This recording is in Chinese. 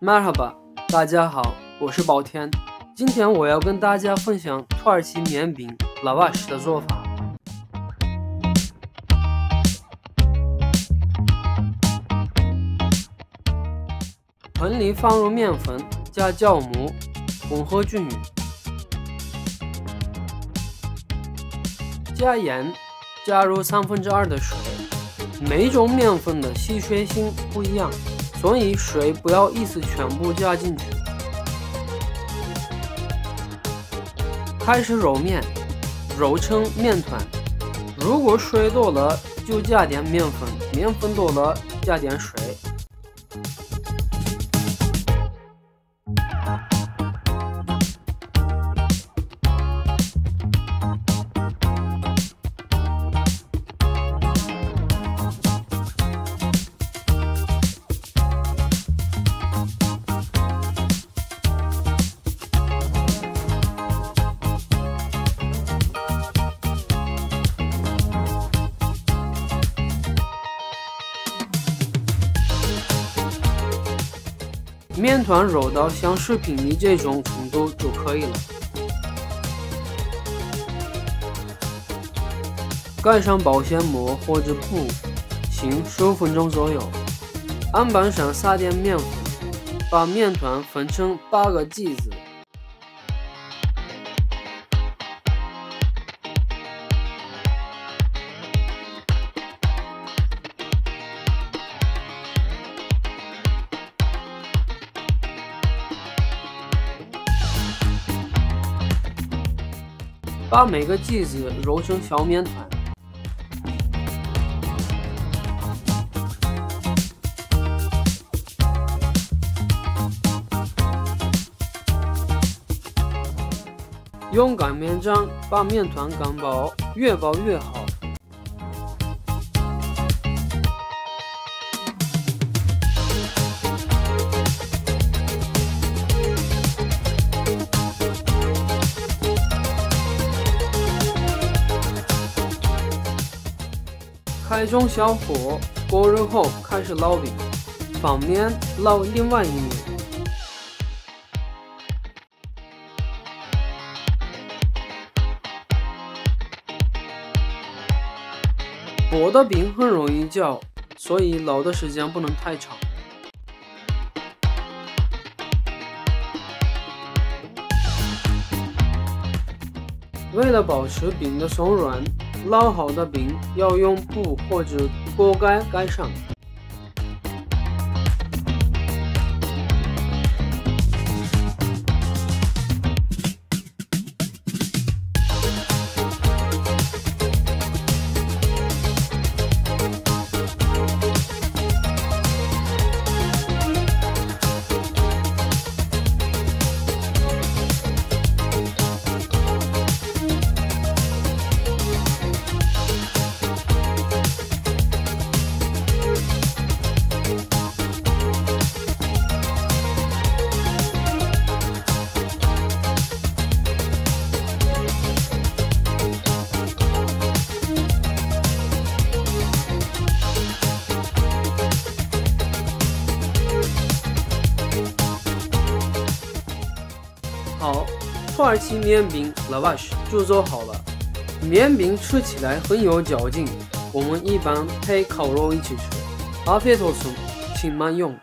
Merhaba，大家好，我是宝天。今天我要跟大家分享土耳其面饼 lavash 的做法。盆里放入面粉加酵母，混合均匀，加盐，加入2/3的水。每种面粉的吸水性不一样，所以水不要一次全部加进去。开始揉面，揉成面团。如果水多了，就加点面粉；面粉多了，加点水。面团揉到像视频里这种程度就可以了。盖上保鲜膜或者布，醒15分钟左右。案板上撒点面粉，把面团分成8个剂子。把每个剂子揉成小面团，用擀面杖把面团擀薄，越薄越好。开中小火，锅热后开始烙饼，反面烙另外一面。薄的饼很容易焦，所以烙的时间不能太长。为了保持饼的松软，烙好的饼要用布或者锅盖盖上。好，土耳其面饼 lavash 就做好了。面饼吃起来很有嚼劲，我们一般配烤肉一起吃。阿菲托松，请慢用。